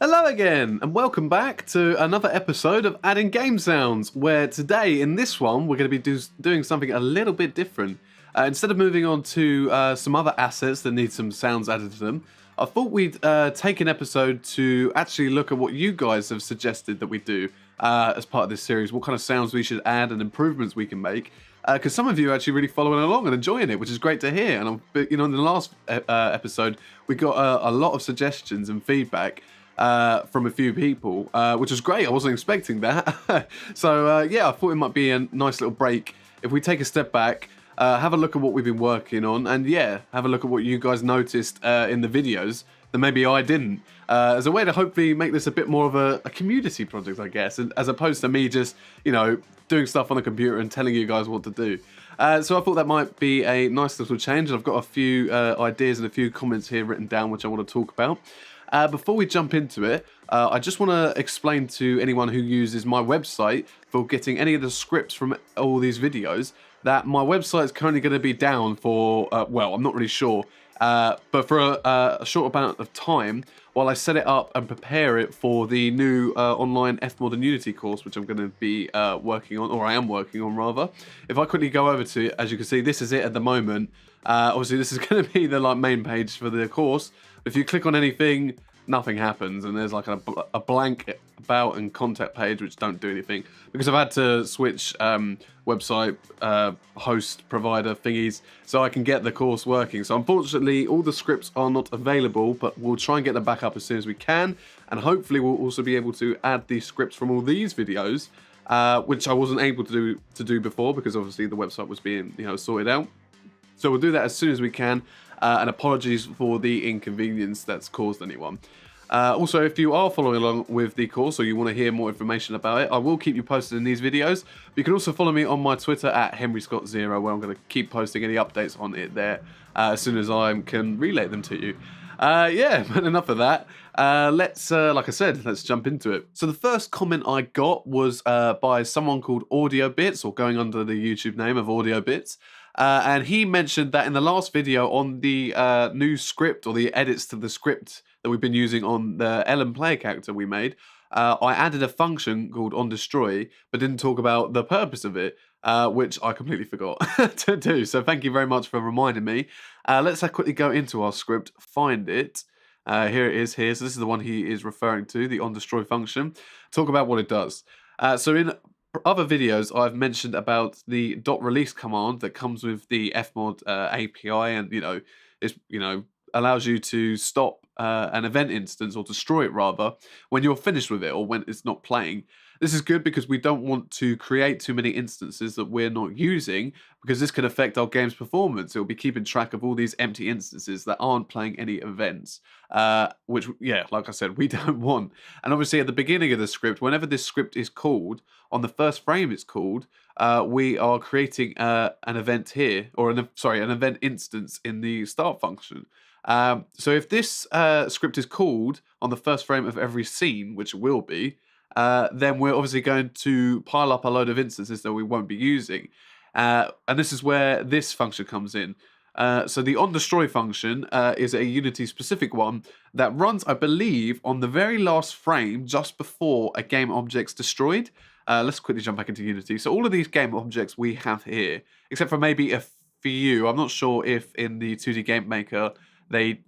Hello again, and welcome back to another episode of Adding Game Sounds, where today, in this one, we're going to be doing something a little bit different. Instead of moving on to some other assets that need some sounds added to them, I thought we'd take an episode to actually look at what you guys have suggested that we do as part of this series, what kind of sounds we should add and improvements we can make. Because some of you are actually really following along and enjoying it, which is great to hear. And in the last episode, we got a lot of suggestions and feedback from a few people, which was great. I wasn't expecting that. So yeah, I thought it might be a nice little break if we take a step back, have a look at what we've been working on, and yeah, have a look at what you guys noticed in the videos that maybe I didn't, as a way to hopefully make this a bit more of a community project, I guess, and as opposed to me just, doing stuff on the computer and telling you guys what to do. So I thought that might be a nice little change. I've got a few ideas and a few comments here written down which I want to talk about. Before we jump into it, I just want to explain to anyone who uses my website for getting any of the scripts from all these videos that my website is currently going to be down for, well, I'm not really sure, but for a short amount of time while I set it up and prepare it for the new online FMOD and Unity course, which I'm going to be working on, or I am working on rather. If I quickly go over to it, as you can see, this is it at the moment. Obviously, this is going to be the main page for the course. If you click on anything, nothing happens, and there's like a blank about and contact page which don't do anything because I've had to switch website host provider thingies so I can get the course working. So unfortunately, all the scripts are not available, but we'll try and get them back up as soon as we can, and hopefully we'll also be able to add the scripts from all these videos, which I wasn't able to do before because obviously the website was being sorted out. So we'll do that as soon as we can, and apologies for the inconvenience that's caused anyone. Also, if you are following along with the course or you want to hear more information about it, I will keep you posted in these videos. You can also follow me on my Twitter at HenryScott0, where I'm going to keep posting any updates on it there as soon as I can relay them to you. Yeah, but enough of that. Let's, like I said, let's jump into it. So the first comment I got was by someone called Audio Bits, or going under the YouTube name of Audio Bits. And he mentioned that in the last video on the new script, or the edits to the script that we've been using on the Ellen player character we made, I added a function called onDestroy, but didn't talk about the purpose of it, which I completely forgot to do. So thank you very much for reminding me. Let's quickly go into our script, find it. Here it is here. So this is the one he is referring to, the onDestroy function. Talk about what it does. So in other videos, I've mentioned about the .release command that comes with the FMOD API, and it's allows you to stop an event instance, or destroy it rather, when you're finished with it or when it's not playing. This is good because we don't want to create too many instances that we're not using, because this can affect our game's performance. It will be keeping track of all these empty instances that aren't playing any events, which, yeah, like I said, we don't want. And obviously at the beginning of the script, whenever this script is called, on the first frame it's called, we are creating an event here, or an event instance in the start function. So if this script is called on the first frame of every scene, which it will be, then we're obviously going to pile up a load of instances that we won't be using. And this is where this function comes in. So the onDestroy function is a Unity specific one that runs, I believe, on the very last frame just before a game object's destroyed. Let's quickly jump back into Unity. So all of these game objects we have here, except for maybe a few. I'm not sure if in the 2D Game Maker they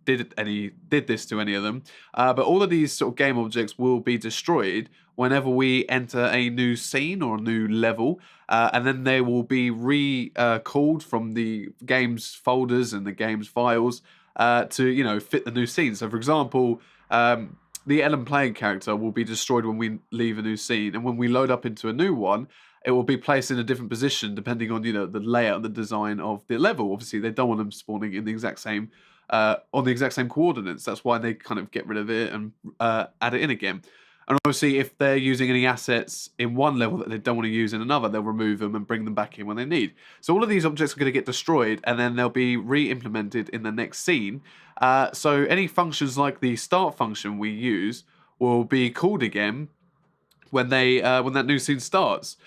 did this to any of them, but all of these sort of game objects will be destroyed whenever we enter a new scene or a new level, and then they will be recalled from the game's folders and the game's files to fit the new scene. So for example, the Ellen playing character will be destroyed when we leave a new scene, and when we load up into a new one, it will be placed in a different position depending on the layout and the design of the level. Obviously, they don't want them spawning in the exact same on the exact same coordinates. That's why they kind of get rid of it and add it in again. And obviously, if they're using any assets in one level that they don't want to use in another, they'll remove them and bring them back in when they need. So all of these objects are going to get destroyed, and then they'll be re-implemented in the next scene. So any functions like the start function we use will be called again when that new scene starts.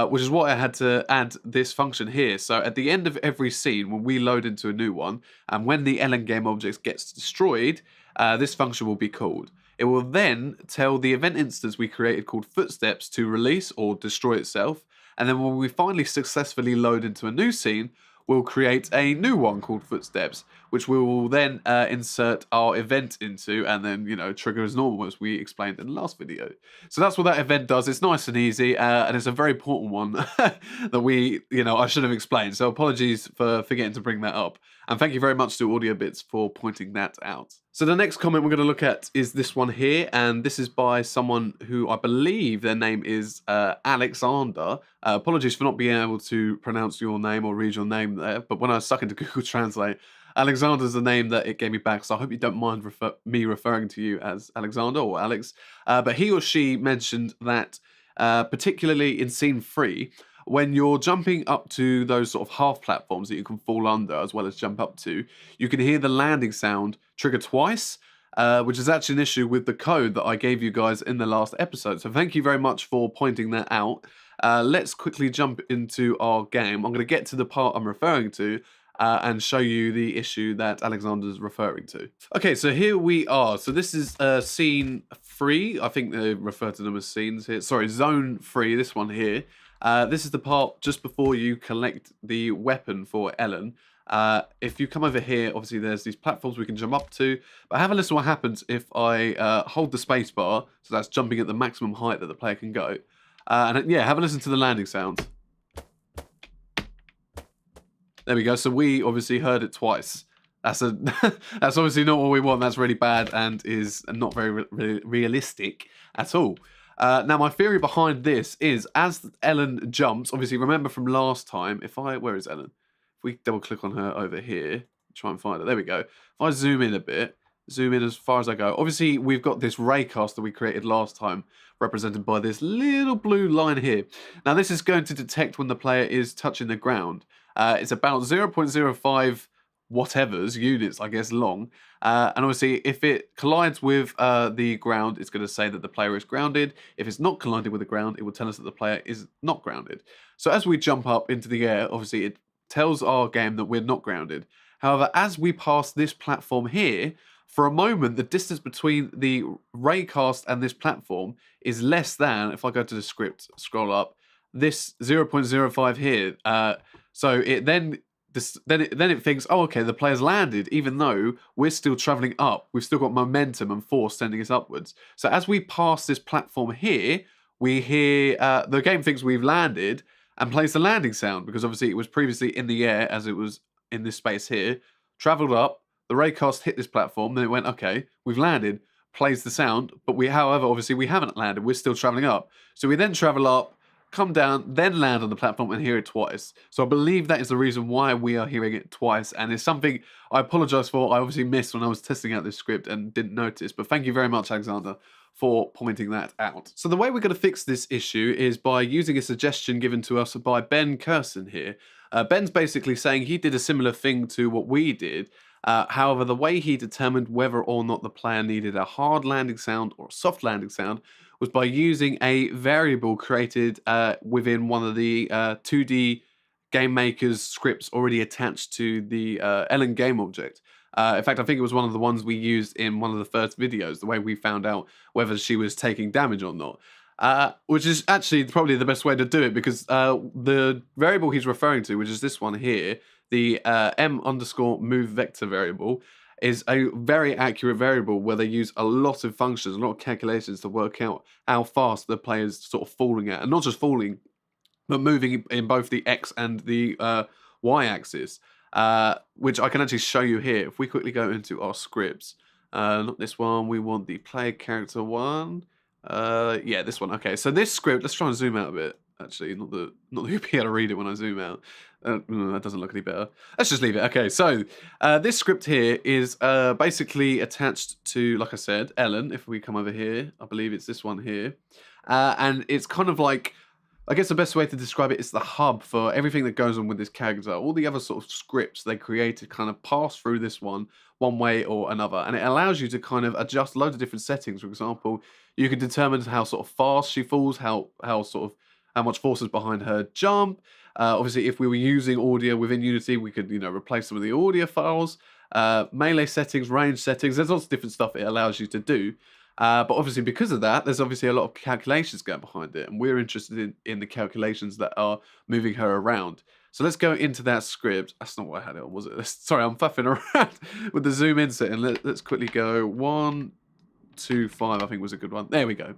Which is why I had to add this function here. So at the end of every scene, when we load into a new one, and when the Ellen game object gets destroyed, this function will be called. it will then tell the event instance we created called footsteps to release or destroy itself. And then when we finally successfully load into a new scene, we'll create a new one called footsteps, which we will then insert our event into and then, trigger as normal as we explained in the last video. So that's what that event does. It's nice and easy, and it's a very important one that I should have explained. So apologies for forgetting to bring that up. And thank you very much to Audio Bits for pointing that out. So the next comment we're going to look at is this one here, and this is by someone who I believe their name is Alexander. Apologies for not being able to pronounce your name or read your name there, but when I was stuck into Google Translate, Alexander's the name that it gave me back, so I hope you don't mind me referring to you as Alexander or Alex. But he or she mentioned that, particularly in scene 3, when you're jumping up to those sort of half platforms that you can fall under as well as jump up to, you can hear the landing sound trigger twice, which is actually an issue with the code that I gave you guys in the last episode. So thank you very much for pointing that out. Let's quickly jump into our game. I'm going to get to the part I'm referring to and show you the issue that Alexander's referring to. Okay, so here we are. So this is scene 3. I think they refer to them as scenes here. Sorry, zone 3, this one here. This is the part just before you collect the weapon for Ellen. If you come over here, obviously there's these platforms we can jump up to, but have a listen to what happens if I hold the space bar, so that's jumping at the maximum height that the player can go. And yeah, have a listen to the landing sound. There we go, so we obviously heard it twice. That's obviously not what we want. That's really bad and is not very realistic at all. Now, my theory behind this is as Ellen jumps, obviously, remember from last time, where is Ellen? If we double click on her over here, try and find her, there we go. If I zoom in a bit, zoom in as far as I go, obviously, we've got this raycast that we created last time, represented by this little blue line here. Now, this is going to detect when the player is touching the ground. It's about 0.05 whatever's units, I guess, long. And obviously, if it collides with the ground, it's going to say that the player is grounded. If it's not colliding with the ground, it will tell us that the player is not grounded. So as we jump up into the air, obviously, it tells our game that we're not grounded. However, as we pass this platform here, for a moment, the distance between the raycast and this platform is less than, if I go to the script, scroll up, this 0.05 here. So it then it thinks, oh, okay, the player's landed, even though we're still traveling up. We've still got momentum and force sending us upwards. So as we pass this platform here, we hear the game thinks we've landed and plays the landing sound because obviously it was previously in the air as it was in this space here, traveled up, the raycast hit this platform, then it went, okay, we've landed, plays the sound, but however, obviously we haven't landed, we're still traveling up. So we then travel up, come down, then land on the platform and hear it twice. So I believe that is the reason why we are hearing it twice, and it's something I apologize for. I obviously missed when I was testing out this script and didn't notice, but thank you very much, Alexander, for pointing that out. So the way we're going to fix this issue is by using a suggestion given to us by Ben Curson here. Ben's basically saying he did a similar thing to what we did. However, the way he determined whether or not the player needed a hard landing sound or a soft landing sound was by using a variable created within one of the 2D game maker's scripts already attached to the Ellen game object. In fact, I think it was one of the ones we used in one of the first videos, the way we found out whether she was taking damage or not. Which is actually probably the best way to do it because the variable he's referring to, which is this one here, the m_move vector variable, is a very accurate variable where they use a lot of functions, a lot of calculations to work out how fast the player's sort of falling at. And not just falling, but moving in both the X and the Y axis, which I can actually show you here. If we quickly go into our scripts, not this one, we want the player character one. Yeah, this one. Okay, so this script, let's try and zoom out a bit. Actually, not that you'll be able to read it when I zoom out. That doesn't look any better. Let's just leave it. Okay, so this script here is basically attached to, like I said, Ellen. If we come over here, I believe it's this one here. And it's kind of like, I guess the best way to describe it is the hub for everything that goes on with this character. All the other sort of scripts they created kind of pass through this one way or another. And it allows you to kind of adjust loads of different settings. For example, you can determine how sort of fast she falls, how much force is behind her jump. Obviously, if we were using audio within Unity, we could, replace some of the audio files, melee settings, range settings. There's lots of different stuff it allows you to do. But obviously, because of that, there's obviously a lot of calculations going behind it, and we're interested in the calculations that are moving her around. So let's go into that script. That's not what I had it on, was it? Sorry, I'm faffing around with the zoom in setting. Let's quickly go 1, 2, 5, I think was a good one. There we go.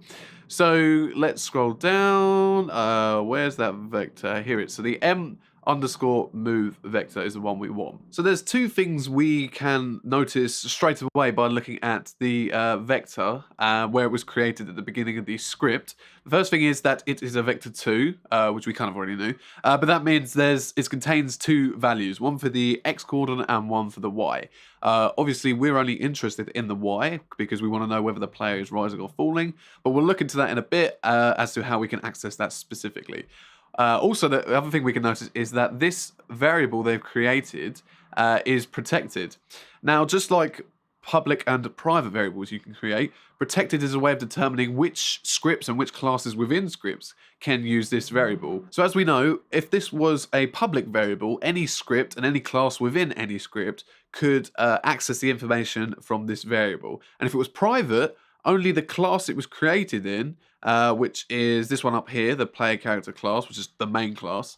So let's scroll down. Where's that vector? Here it is. So the m_move vector is the one we want. So there's two things we can notice straight away by looking at the vector where it was created at the beginning of the script. The first thing is that it is a vector 2, which we kind of already knew, but that means it contains two values, one for the x coordinate and one for the y. Obviously, we're only interested in the y because we want to know whether the player is rising or falling, but we'll look into that in a bit as to how we can access that specifically. Also, the other thing we can notice is that this variable they've created is protected. Now, just like public and private variables you can create, protected is a way of determining which scripts and which classes within scripts can use this variable. So as we know, if this was a public variable, any script and any class within any script could access the information from this variable. And if it was private, only the class it was created in, which is this one up here, the player character class, which is the main class,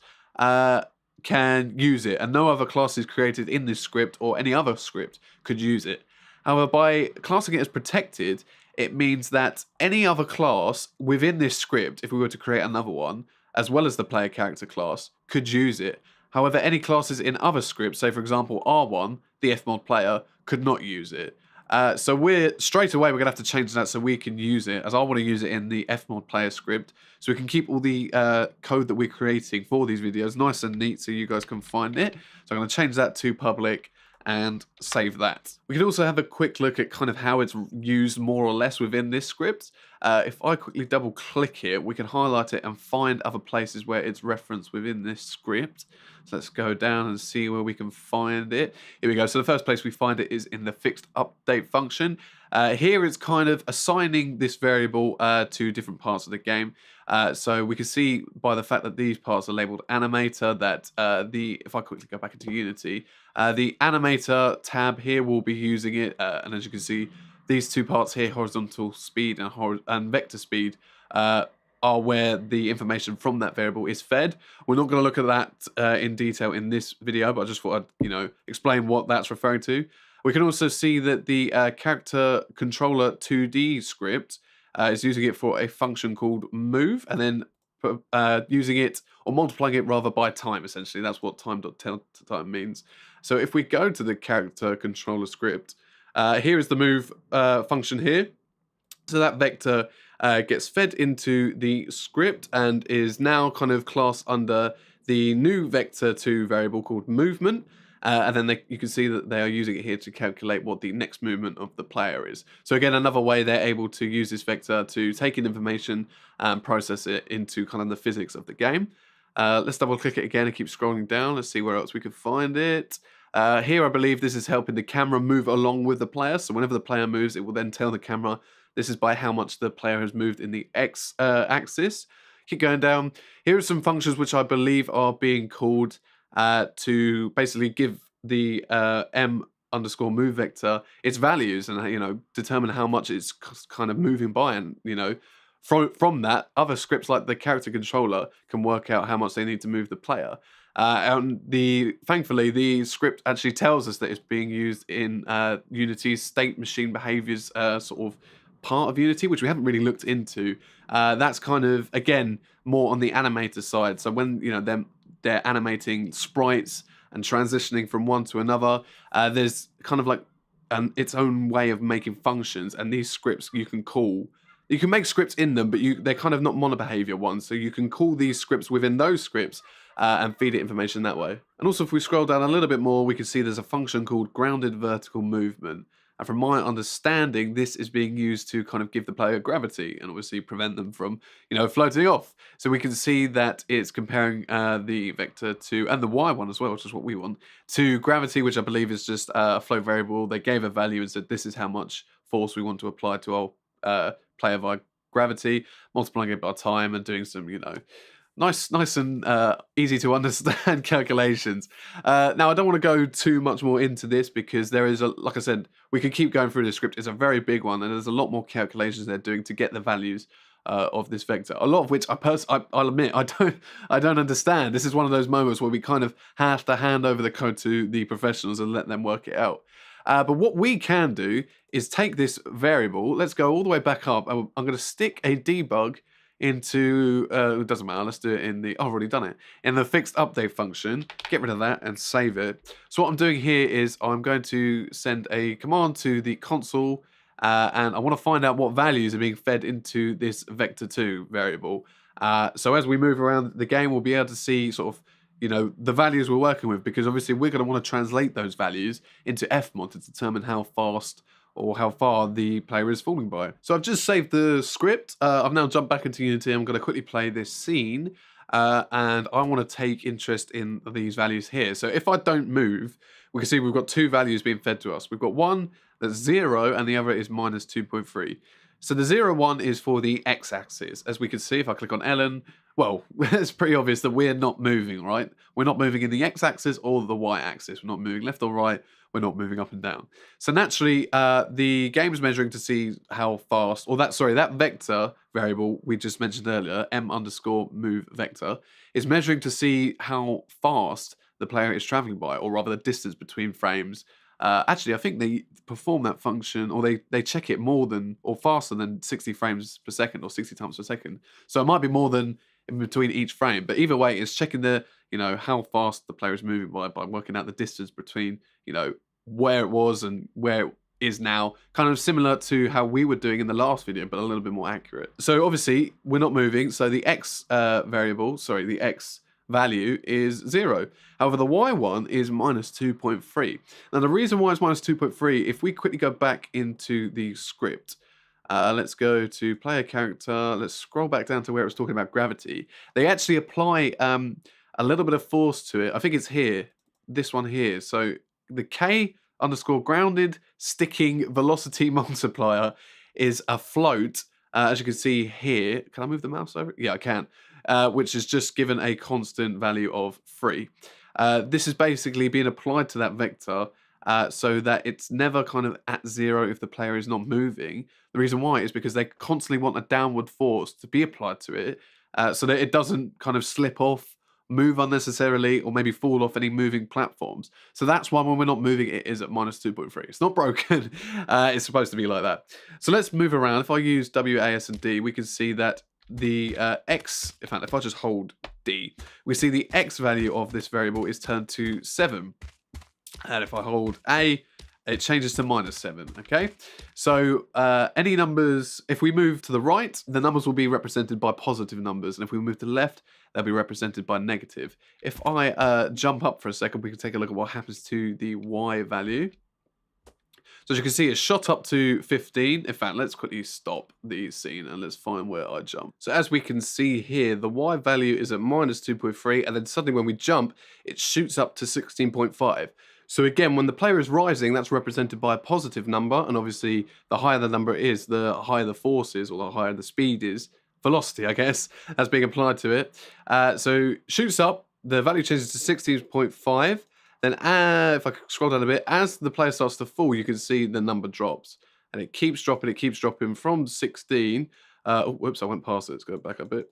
can use it. And no other classes created in this script or any other script could use it. However, by classing it as protected, it means that any other class within this script, if we were to create another one, as well as the player character class, could use it. However, any classes in other scripts, say for example R1, the FMOD player, could not use it. So we're going to have to change that so we can use it, as I want to use it in the FMOD player script, so we can keep all the code that we're creating for these videos nice and neat so you guys can find it. So I'm going to change that to public and save that. We can also have a quick look at kind of how it's used more or less within this script. If I quickly double click it, we can highlight it and find other places where it's referenced within this script. So let's go down and see where we can find it. Here we go. So the first place we find it is in the fixed update function. Here it's kind of assigning this variable to different parts of the game. So we can see by the fact that these parts are labeled animator that if I quickly go back into Unity, the animator tab here will be using it, and as you can see, these two parts here, horizontal speed and vector speed, are where the information from that variable is fed. We're not going to look at that in detail in this video, but I just thought I'd explain what that's referring to. We can also see that the character controller 2D script is using it for a function called move, and then using it, or multiplying it rather, by time, essentially. That's what time.time means. So if we go to the character controller script, here is the move function here. So that vector gets fed into the script and is now kind of classed under the new vector2 variable called movement. And then you can see that they are using it here to calculate what the next movement of the player is. So again, another way they're able to use this vector to take in information and process it into kind of the physics of the game. Let's double click it again and keep scrolling down. Let's see where else we can find it. Here, I believe this is helping the camera move along with the player. So whenever the player moves, it will then tell the camera this is by how much the player has moved in the X axis. Keep going down. Here are some functions which I believe are being called to basically give the m_move vector its values and determine how much it's kind of moving by, and from that, other scripts like the character controller can work out how much they need to move the player. And thankfully, the script actually tells us that it's being used in Unity's state machine behaviors sort of part of Unity, which we haven't really looked into. That's kind of, again, more on the animator side. So when they're animating sprites and transitioning from one to another, there's kind of like its own way of making functions, and these scripts you can call. You can make scripts in them, but they're kind of not monobehavior ones, so you can call these scripts within those scripts and feed it information that way. And also, if we scroll down a little bit more, we can see there's a function called grounded vertical movement. And from my understanding, this is being used to kind of give the player gravity and obviously prevent them from, floating off. So we can see that it's comparing the vector to, and the y one as well, which is what we want, to gravity, which I believe is just a float variable. They gave a value and said, this is how much force we want to apply to our player via gravity, multiplying it by time and doing some, Nice and easy to understand calculations. Now, I don't want to go too much more into this because there is, like I said, we can keep going through the script. It's a very big one, and there's a lot more calculations they're doing to get the values of this vector. A lot of which I'll admit I don't understand. This is one of those moments where we kind of have to hand over the code to the professionals and let them work it out. But what we can do is take this variable. Let's go all the way back up. I'm going to stick a debug into, it doesn't matter, let's do it in the, I've already done it, in the fixed update function, get rid of that and save it. So what I'm doing here is I'm going to send a command to the console, and I want to find out what values are being fed into this vector2 variable. So as we move around the game, we'll be able to see sort of, you know, the values we're working with, because obviously we're going to want to translate those values into FMOD to determine how fast or how far the player is falling by. So I've just saved the script. I've now jumped back into Unity. I'm going to quickly play this scene, and I want to take interest in these values here. So if I don't move, we can see we've got two values being fed to us. We've got one that's 0 and the other is minus 2.3. So the 0 one is for the x-axis. As we can see, if I click on Ellen, well, it's pretty obvious that we're not moving, right? We're not moving in the x-axis or the y-axis. We're not moving left or right. We're not moving up and down. So naturally, the game's measuring to see how fast, or that vector variable we just mentioned earlier, m_move vector, is measuring to see how fast the player is traveling by, or rather the distance between frames. Actually, I think they perform that function, or they check it more than, or faster than 60 frames per second, or 60 times per second. So it might be more than in between each frame, but either way, it's checking the, you know, how fast the player is moving by working out the distance between, you know, where it was and where it is now, kind of similar to how we were doing in the last video, but a little bit more accurate. So obviously we're not moving, so the x the x value is 0. However, the y one is minus 2.3. Now the reason why it's minus 2.3, if we quickly go back into the script, let's go to player character, let's scroll back down to where it was talking about gravity. They actually apply a little bit of force to it. I think it's here, this one here. So the k_grounded sticking velocity multiplier is a float, as you can see here. Can I move the mouse over? Yeah, I can. Which is just given a constant value of 3. This is basically being applied to that vector so that it's never kind of at 0 if the player is not moving. The reason why is because they constantly want a downward force to be applied to it so that it doesn't kind of slip off, move unnecessarily, or maybe fall off any moving platforms. So that's why when we're not moving, it is at minus 2.3. It's not broken. It's supposed to be like that. So let's move around. If I use W, A, S, and D, we can see that the x, in fact, if I just hold D, we see the x value of this variable is turned to 7. And if I hold A, it changes to minus 7, okay? So any numbers, if we move to the right, the numbers will be represented by positive numbers. And if we move to the left, they'll be represented by negative. If I jump up for a second, we can take a look at what happens to the y value. So as you can see, it's shot up to 15. In fact, let's quickly stop the scene and let's find where I jump. So as we can see here, the y value is at minus 2.3, and then suddenly when we jump, it shoots up to 16.5. So again, when the player is rising, that's represented by a positive number, and obviously the higher the number is, the higher the force is, or the higher the speed is, velocity, I guess, that's being applied to it. So shoots up, the value changes to 16.5. Then if I scroll down a bit, as the player starts to fall, you can see the number drops. And it keeps dropping from 16. Oh, whoops, I went past it. Let's go back a bit.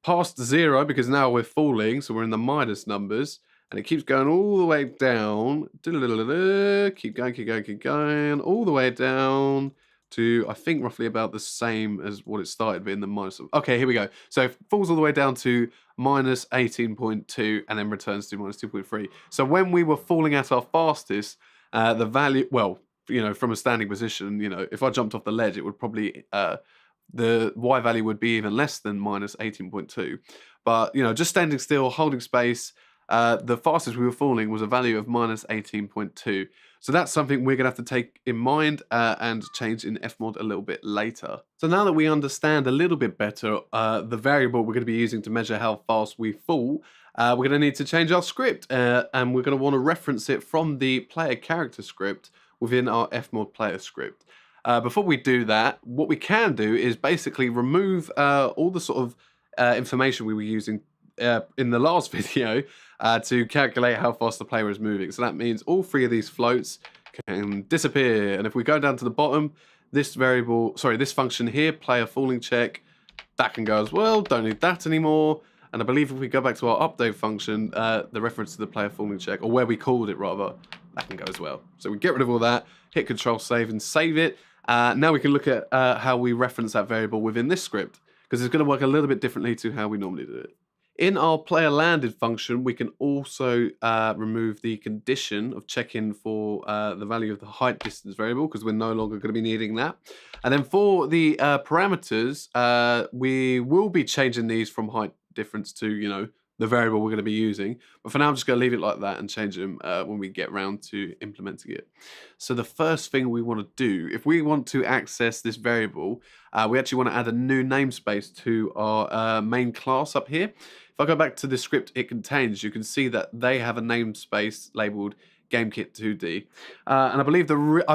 Past 0, because now we're falling, so we're in the minus numbers. And it keeps going all the way down. Keep going, all the way down to, I think, roughly about the same as what it started, but in the minus. Okay, here we go. So it falls all the way down to minus 18.2 and then returns to minus 2.3. So when we were falling at our fastest, the value, well, you know, from a standing position, you know, if I jumped off the ledge, it would probably, the y value would be even less than minus 18.2. But, you know, just standing still, holding space, the fastest we were falling was a value of minus 18.2. So that's something we're going to have to take in mind and change in FMOD a little bit later. So now that we understand a little bit better the variable we're going to be using to measure how fast we fall, we're going to need to change our script, and we're going to want to reference it from the player character script within our FMOD player script. Before we do that, what we can do is basically remove all the sort of information we were using in the last video to calculate how fast the player is moving. So that means all three of these floats can disappear. And if we go down to the bottom, this function here, player falling check, that can go as well. Don't need that anymore. And I believe if we go back to our update function, the reference to the player falling check, or where we called it rather, that can go as well. So we get rid of all that, hit Control Save and save it. Now we can look at how we reference that variable within this script, because it's going to work a little bit differently to how we normally do it. In our player landed function, we can also remove the condition of checking for the value of the height distance variable, because we're no longer going to be needing that. And then for the parameters, we will be changing these from height difference to, you know, the variable we're going to be using. But for now, I'm just going to leave it like that and change them when we get around to implementing it. So the first thing we want to do, if we want to access this variable, we actually want to add a new namespace to our main class up here. If I go back to the script it contains, you can see that they have a namespace labeled GameKit2D. And I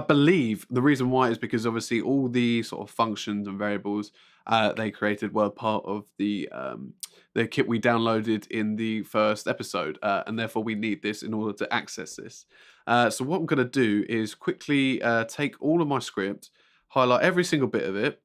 believe the reason why is because obviously all the sort of functions and variables they created were part of the kit we downloaded in the first episode, and therefore we need this in order to access this. So what I'm going to do is quickly take all of my script, highlight every single bit of it,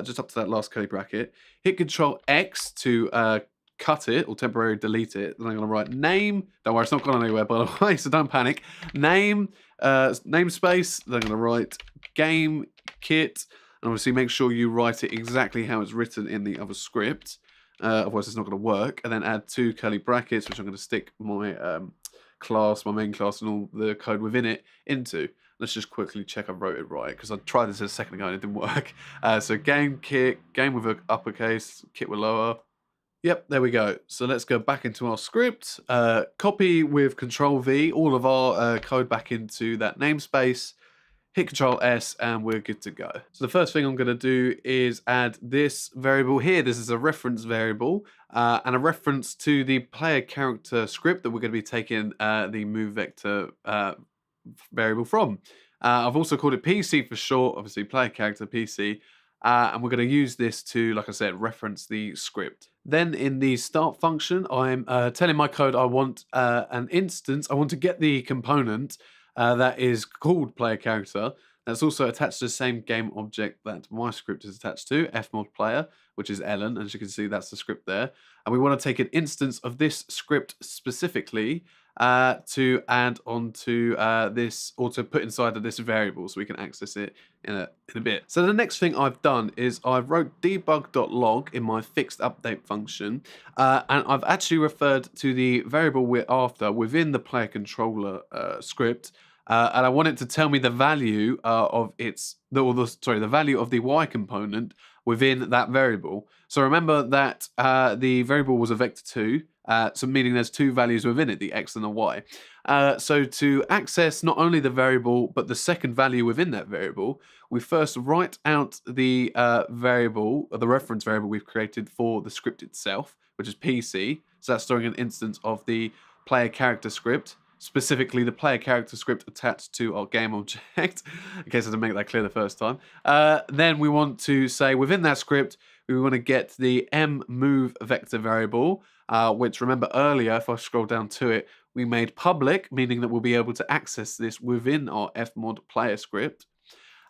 just up to that last curly bracket, hit Control X to cut it or temporarily delete it. Then I'm going to write name. Don't worry, it's not gone anywhere, by the way, so don't panic. Name, namespace. Then I'm going to write game kit. And obviously make sure you write it exactly how it's written in the other script. Otherwise it's not going to work. And then add 2 curly brackets, which I'm going to stick my class, my main class, and all the code within it into. Let's just quickly check I wrote it right, because I tried this a second ago and it didn't work. So game kit, game with an uppercase, kit with lower. Yep, there we go. So let's go back into our script, copy with Control V all of our code back into that namespace, hit Control S, and we're good to go. So the first thing I'm going to do is add this variable here. This is a reference variable and a reference to the player character script that we're going to be taking the move vector variable from. I've also called it PC for short, obviously player character PC. And we're going to use this to, like I said, reference the script. Then in the start function, I'm telling my code I want an instance. I want to get the component that is called player character. That's also attached to the same game object that my script is attached to, FMOD player, which is Ellen. As you can see, that's the script there. And we want to take an instance of this script specifically to add onto this, or to put inside of this variable so we can access it in a bit. So the next thing I've done is I've wrote debug.log in my fixed update function, and I've actually referred to the variable we're after within the player controller script, and I want it to tell me the value of the value of the Y component within that variable. So remember that the variable was a vector2, so meaning there's 2 values within it, the X and the Y. So to access not only the variable, but the second value within that variable, we first write out the variable, or the reference variable we've created for the script itself, which is PC. So that's storing an instance of the player character script, specifically the player character script attached to our game object, in case I didn't make that clear the first time. Then we want to say within that script, we want to get the move vector variable, which remember earlier, if I scroll down to it, we made public, meaning that we'll be able to access this within our FMOD player script.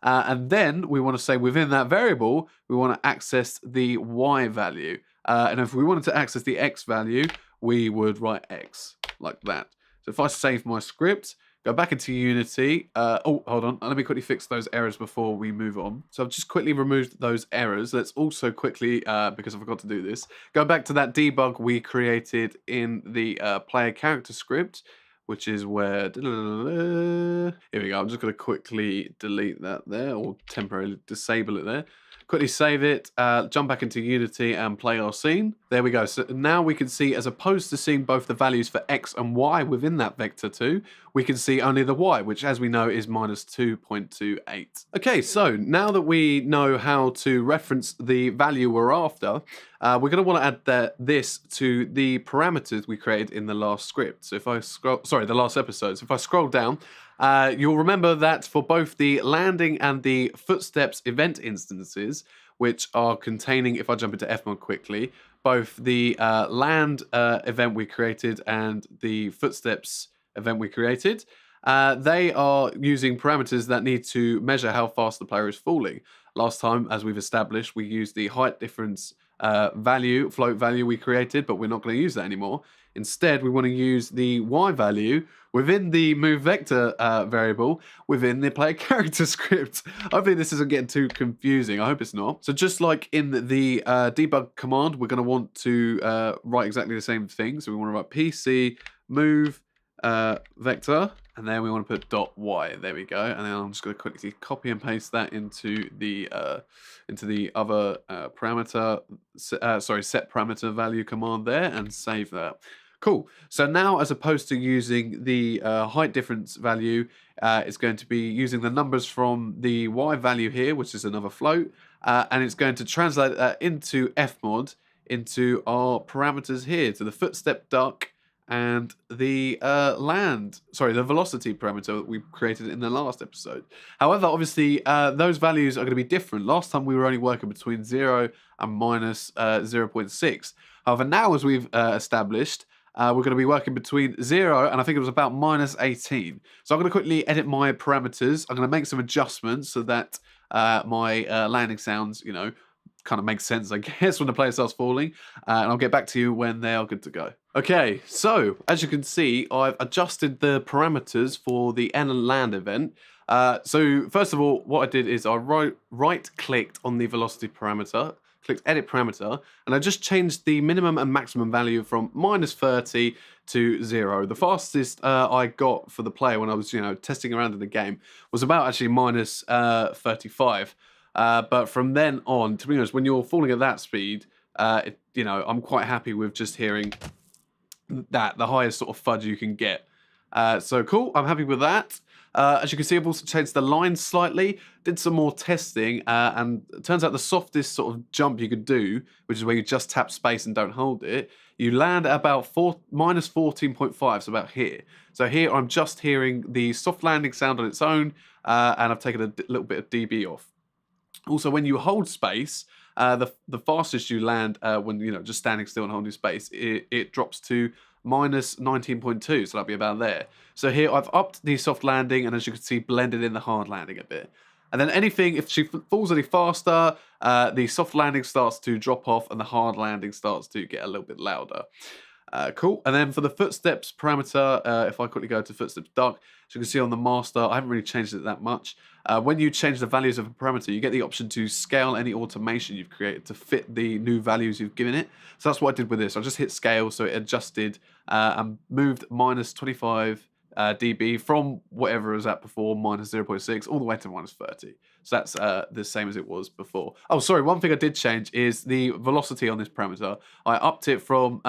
And then we want to say within that variable, we want to access the Y value. And if we wanted to access the X value, we would write X like that. So if I save my script, go back into Unity. Oh, hold on. Let me quickly fix those errors before we move on. So I've just quickly removed those errors. Let's also quickly, because I forgot to do this, go back to that debug we created in the player character script, which is where... Here we go. I'm just going to quickly delete that there, or temporarily disable it there. Quickly save it, jump back into Unity and play our scene. There we go. So now we can see, as opposed to seeing both the values for X and Y within that vector2, we can see only the Y, which as we know is minus 2.28. Okay, so now that we know how to reference the value we're after, we're going to want to add this to the parameters we created in the last script. So if I scroll, sorry, the last episode. So if I scroll down, You'll remember that for both the landing and the footsteps event instances, which are containing, if I jump into FMOD quickly, both the land event we created and the footsteps event we created, they are using parameters that need to measure how fast the player is falling. Last time, as we've established, we used the height difference float value we created, but we're not going to use that anymore. Instead, we want to use the y value within the move vector variable within the player character script. Hopefully this isn't getting too confusing. I hope it's not. So just like in the debug command, we're going to want to write exactly the same thing. So we want to write PC move vector, and then we want to put dot y. There we go. And then I'm just going to quickly copy and paste that into the other parameter, set parameter value command there, and save that. Cool. So now, as opposed to using the height difference value, it's going to be using the numbers from the y value here, which is another float, and it's going to translate that into FMOD, into our parameters here, to the footstep duck and the the velocity parameter that we created in the last episode. However, obviously, those values are going to be different. Last time we were only working between 0 and minus 0.6. However, now, as we've established, we're going to be working between 0 and I think it was about minus 18. So I'm going to quickly edit my parameters. I'm going to make some adjustments so that my landing sounds, kind of makes sense, I guess, when the player starts falling. And I'll get back to you when they are good to go. Okay, so as you can see, I've adjusted the parameters for the N and land event. So first of all, what I did is I right-clicked on the velocity parameter, clicked edit parameter, and I just changed the minimum and maximum value from minus 30 to 0. The fastest I got for the player when I was, testing around in the game was about actually minus 35. But from then on, to be honest, when you're falling at that speed, I'm quite happy with just hearing that, the highest sort of fudge you can get. So cool, I'm happy with that. As you can see, I've also changed the line slightly, did some more testing, and it turns out the softest sort of jump you could do, which is where you just tap space and don't hold it, you land at about minus 14.5, so about here. So here I'm just hearing the soft landing sound on its own, and I've taken a little bit of dB off. Also, when you hold space, the fastest you land when just standing still and holding space, it drops to minus 19.2, so that'll be about there. So here I've upped the soft landing, and as you can see, blended in the hard landing a bit. And then anything, if she falls any faster, the soft landing starts to drop off, and the hard landing starts to get a little bit louder. Cool. And then for the footsteps parameter, if I quickly go to footsteps duck, as you can see on the master, I haven't really changed it that much. When you change the values of a parameter, you get the option to scale any automation you've created to fit the new values you've given it. So that's what I did with this. I just hit scale, so it adjusted and moved minus 25 dB from whatever it was at before, minus 0.6, all the way to minus 30. So that's the same as it was before. Oh, sorry, one thing I did change is the velocity on this parameter. I upped it from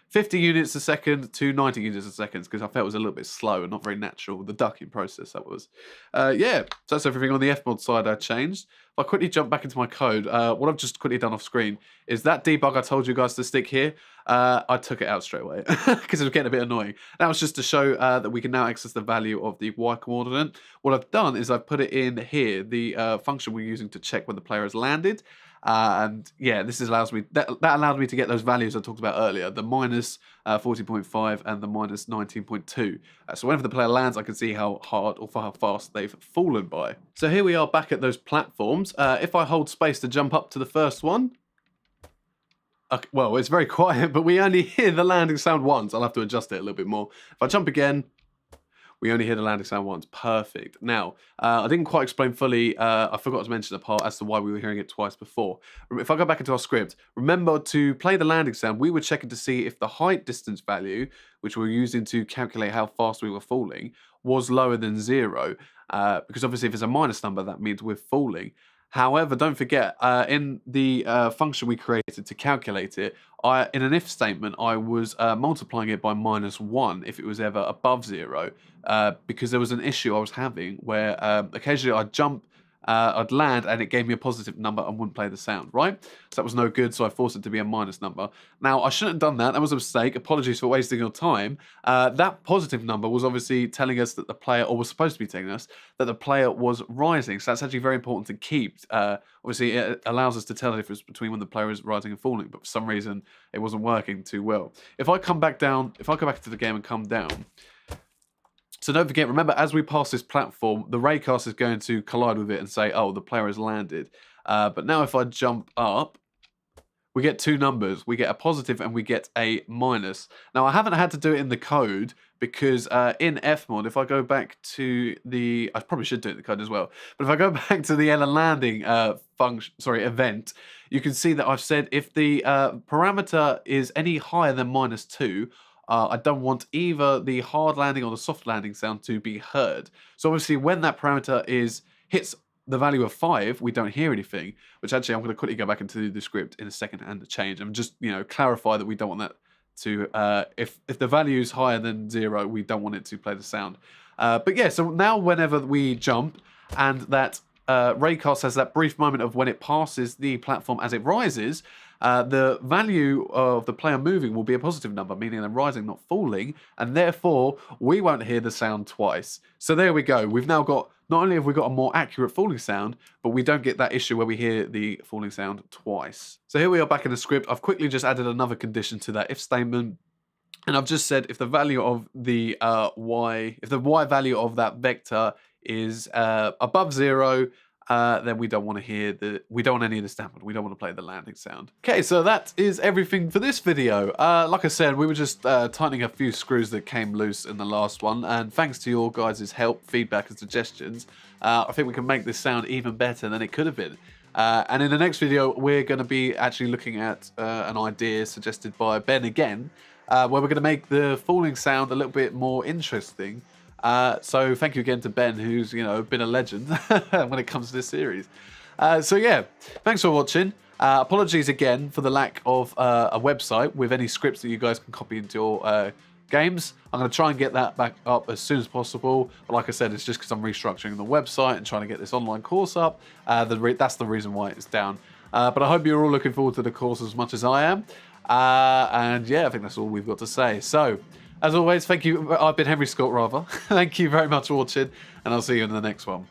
50 units a second to 90 units a second because I felt it was a little bit slow and not very natural. The ducking process, that was. Yeah, so that's everything on the FMOD side I changed. If I quickly jump back into my code, what I've just quickly done off screen is that debug I told you guys to stick here, I took it out straight away because it was getting a bit annoying. That was just to show that we can now access the value of the Y coordinate. What I've done is I've put it in here, the function we're using to check when the player has landed. And yeah, this allows me that allowed me to get those values I talked about earlier, the minus 40.5 and the minus 19.2. So whenever the player lands, I can see how hard or how fast they've fallen by. So here we are back at those platforms. If I hold space to jump up to the first one, okay, well, it's very quiet, but we only hear the landing sound once. I'll have to adjust it a little bit more. If I jump again, we only hear the landing sound once. Perfect. Now, I didn't quite explain fully. I forgot to mention the part as to why we were hearing it twice before. If I go back into our script, remember to play the landing sound, we were checking to see if the height distance value, which we were using to calculate how fast we were falling, was lower than 0. Because obviously if it's a minus number, that means we're falling. However, don't forget, in the function we created to calculate it, in an if statement, I was multiplying it by -1 if it was ever above 0, because there was an issue I was having where occasionally I'd jump I'd land and it gave me a positive number and wouldn't play the sound, right? So that was no good, so I forced it to be a minus number. Now, I shouldn't have done that. That was a mistake. Apologies for wasting your time. That positive number was obviously telling us that the player, or was supposed to be telling us, that the player was rising. So that's actually very important to keep. Obviously, it allows us to tell the difference between when the player is rising and falling, but for some reason, it wasn't working too well. If I come back down, if I go back into the game and come down, so don't forget, remember, as we pass this platform, the raycast is going to collide with it and say, oh, the player has landed. But now if I jump up, we get two numbers. We get a positive and we get a minus. Now, I haven't had to do it in the code because in FMOD, if I go back to the... I probably should do it in the code as well. But if I go back to the Ellen landing event, you can see that I've said if the parameter is any higher than -2, I don't want either the hard landing or the soft landing sound to be heard. So obviously when that parameter hits the value of 5, we don't hear anything, which actually I'm going to quickly go back into the script in a second and change and just, clarify that we don't want that to, if the value is higher than 0, we don't want it to play the sound. But yeah, so now whenever we jump and that raycast has that brief moment of when it passes the platform as it rises, the value of the player moving will be a positive number, meaning they're rising, not falling, and therefore we won't hear the sound twice. So there we go. We've now got, not only have we got a more accurate falling sound, but we don't get that issue where we hear the falling sound twice. So here we are back in the script. I've quickly just added another condition to that if statement. And I've just said if the value of the if the y value of that vector is above 0, then we don't want to hear we don't want any of the stamping. We don't want to play the landing sound. Okay, so that is everything for this video. Like I said, we were just tightening a few screws that came loose in the last one, and thanks to your guys' help, feedback, and suggestions, I think we can make this sound even better than it could have been. And in the next video, we're going to be actually looking at an idea suggested by Ben again, where we're going to make the falling sound a little bit more interesting. So thank you again to Ben, who's been a legend when it comes to this series. So yeah, thanks for watching. Apologies again for the lack of a website with any scripts that you guys can copy into your games. I'm going to try and get that back up as soon as possible. But like I said, it's just because I'm restructuring the website and trying to get this online course up. That's the reason why it's down. But I hope you're all looking forward to the course as much as I am. And yeah, I think that's all we've got to say. So, as always, thank you. I've been Henry Scott, rather. Thank you very much for watching, and I'll see you in the next one.